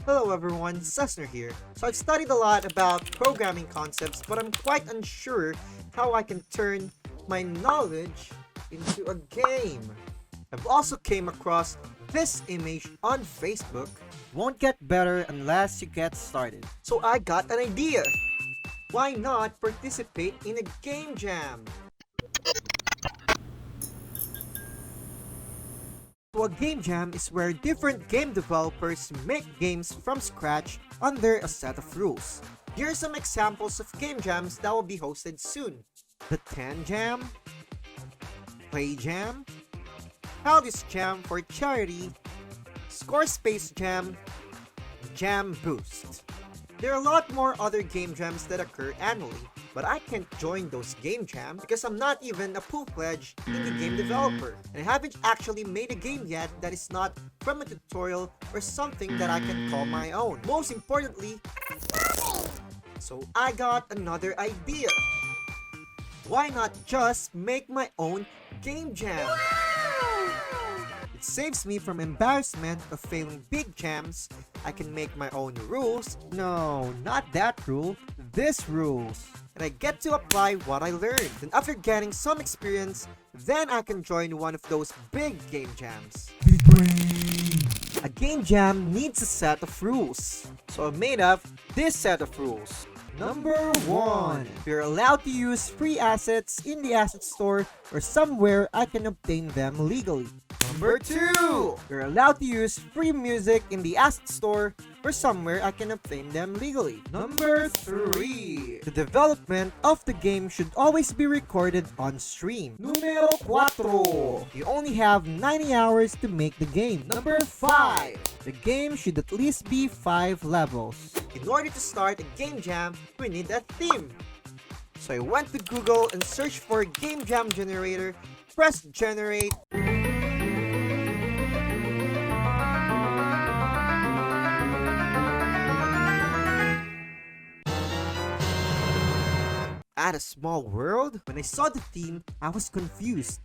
Hello everyone, Cessner here. So I've studied a lot about programming concepts, but I'm quite unsure how I can turn my knowledge into a game. I've also came across this image on Facebook. Won't get better unless you get started. So I got an idea. Why not participate in a game jam? So a game jam is where different game developers make games from scratch under a set of rules. Here are some examples of game jams that will be hosted soon. The 10 Jam, Play Jam, Howdy's Jam for Charity, Scorespace Jam, Jam Boost. There are a lot more other game jams that occur annually, but I can't join those game jams because I'm not even a full-fledged indie game developer, and I haven't actually made a game yet that is not from a tutorial or something that I can call my own. Most importantly, so I got another idea. Why not just make my own game jam? It saves me from embarrassment of failing big jams. I can make my own rules. No, not that rule. This rules. And I get to apply what I learned. And after getting some experience, then I can join one of those big game jams. Big brain. A game jam needs a set of rules. So I made up this set of rules. Number 1. You're allowed to use free assets in the asset store or somewhere I can obtain them legally. Number 2. You're allowed to use free music in the asset store or somewhere I can obtain them legally. Number 3. The development of the game should always be recorded on stream. Numero 4. You only have 90 hours to make the game. Number 5. The game should at least be 5 levels. In order to start a game jam, we need a theme. So I went to Google and searched for game jam generator, pressed generate, add a small world. When I saw the theme, I was confused.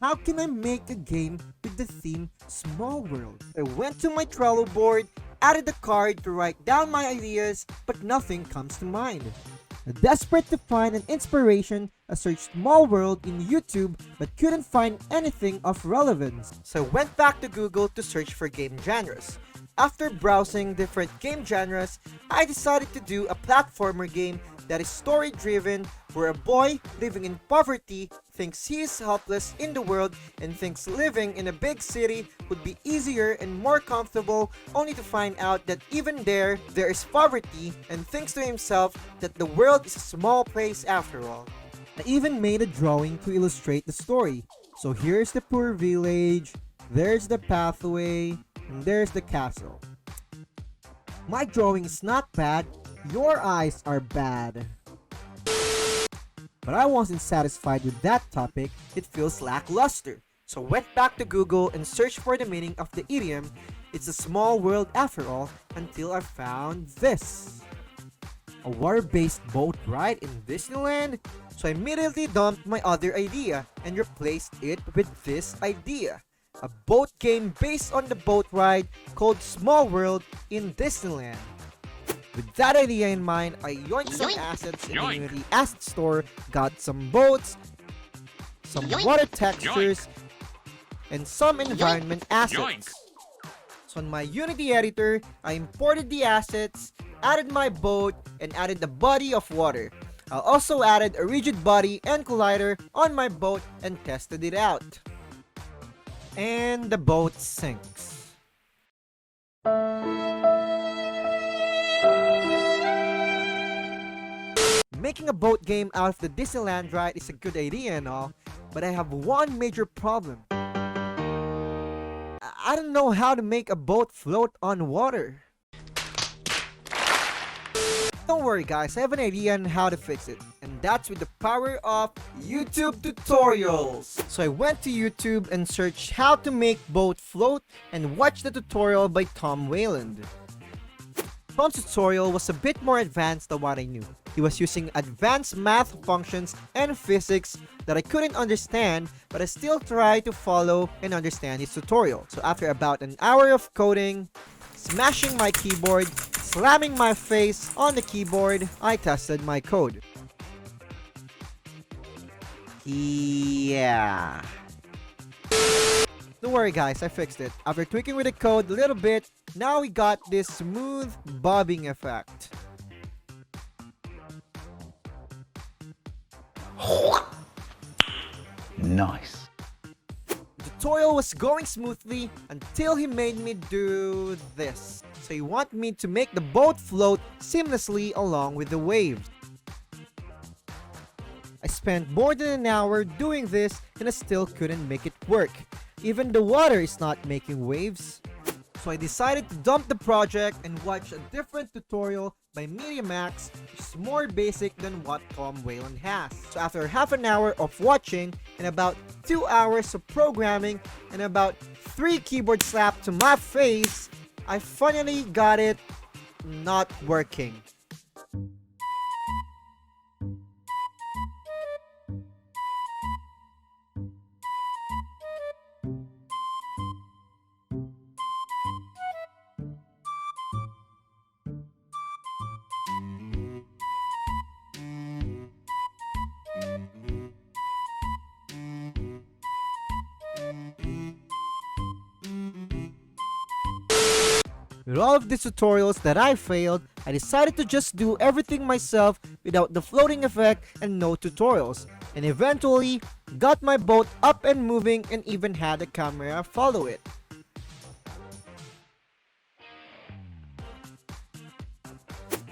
How can I make a game with the theme Small World? I went to my Trello board, added a card to write down my ideas, but nothing comes to mind. Desperate to find an inspiration, I searched Small World in YouTube but couldn't find anything of relevance. So I went back to Google to search for game genres. After browsing different game genres, I decided to do a platformer game that is story-driven, where a boy living in poverty thinks he is helpless in the world and thinks living in a big city would be easier and more comfortable, only to find out that even there is poverty, and thinks to himself that the world is a small place after all. I even made a drawing to illustrate the story. So here's the poor village, there's the pathway, and there's the castle. My drawing is not bad, your eyes are bad. But I wasn't satisfied with that topic, it feels lackluster. So went back to Google and searched for the meaning of the idiom, it's a small world after all, until I found this. A water-based boat ride in Disneyland? So I immediately dumped my other idea and replaced it with this idea. A boat game based on the boat ride called Small World in Disneyland. With that idea in mind, I yoinked some assets in the Unity Asset Store, got some boats, some water textures, and some environment assets. So on my Unity editor, I imported the assets, added my boat, and added the body of water. I also added a rigid body and collider on my boat and tested it out. And the boat sinks. Making a boat game out of the Disneyland ride is a good idea and all, but I have one major problem. I don't know how to make a boat float on water. Don't worry guys, I have an idea on how to fix it, and that's with the power of YouTube tutorials. So I went to YouTube and searched how to make boat float and watched the tutorial by Tom Wayland. Tom's tutorial was a bit more advanced than what I knew. He was using advanced math functions and physics that I couldn't understand, but I still tried to follow and understand his tutorial. So after about an hour of coding, smashing my keyboard, slamming my face on the keyboard, I tested my code. Yeah. Don't worry guys, I fixed it. After tweaking with the code a little bit, now we got this smooth bobbing effect. Nice. The tutorial was going smoothly until he made me do this. So he wanted me to make the boat float seamlessly along with the waves. I spent more than an hour doing this and I still couldn't make it work. Even the water is not making waves. So I decided to dump the project and watch a different tutorial by MediaMax, which is more basic than what Tom Whalen has. So after half an hour of watching and about 2 hours of programming and about 3 keyboard slaps to my face, I finally got it not working. With all of these tutorials that I failed, I decided to just do everything myself without the floating effect and no tutorials, and eventually got my boat up and moving and even had a camera follow it.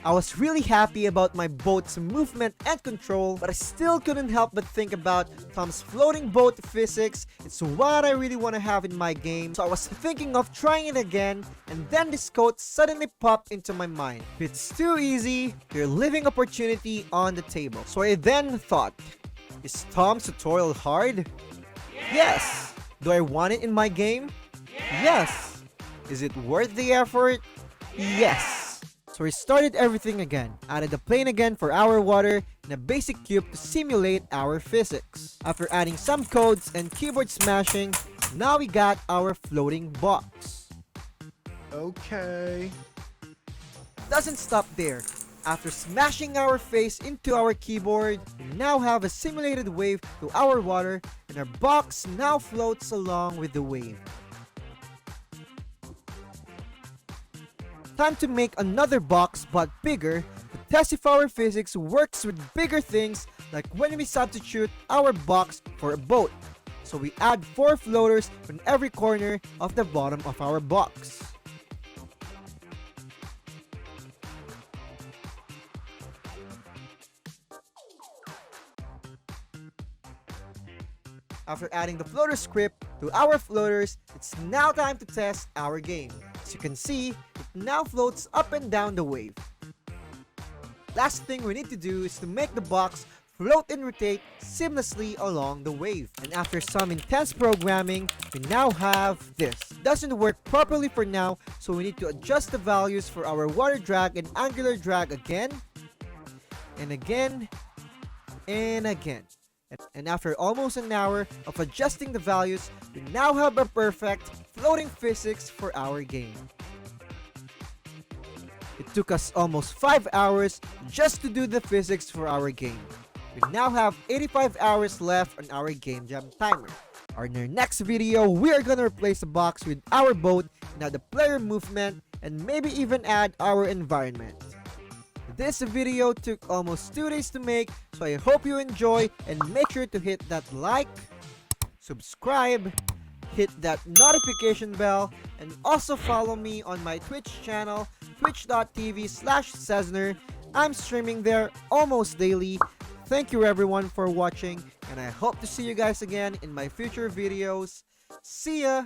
I was really happy about my boat's movement and control, but I still couldn't help but think about Tom's floating boat physics. It's what I really want to have in my game, so I was thinking of trying it again, and then this quote suddenly popped into my mind. If it's too easy, your living opportunity on the table. So I then thought, is Tom's tutorial hard? Yes. Do I want it in my game? Yes. Is it worth the effort? Yes. So we started everything again, added a plane again for our water, and a basic cube to simulate our physics. After adding some codes and keyboard smashing, now we got our floating box. Okay. Doesn't stop there. After smashing our face into our keyboard, we now have a simulated wave to our water, and our box now floats along with the wave. Time to make another box but bigger to test if our physics works with bigger things, like when we substitute our box for a boat. So we add 4 floaters on every corner of the bottom of our box. After adding the floater script to our floaters, it's now time to test our game. As you can see, it now floats up and down the wave. Last thing we need to do is to make the box float and rotate seamlessly along the wave. And after some intense programming, we now have this. Doesn't work properly for now, so we need to adjust the values for our water drag and angular drag again, and again, and again. And after almost an hour of adjusting the values, we now have a perfect floating physics for our game. It took us almost 5 hours just to do the physics for our game. We now have 85 hours left on our game jam timer. In our next video, we are gonna replace the box with our boat and add the player movement and maybe even add our environment. This video took almost 2 days to make, so I hope you enjoy, and make sure to hit that like, subscribe, hit that notification bell, and also follow me on my Twitch channel, twitch.tv/Cesner. I'm streaming there almost daily. Thank you everyone for watching, and I hope to see you guys again in my future videos. See ya!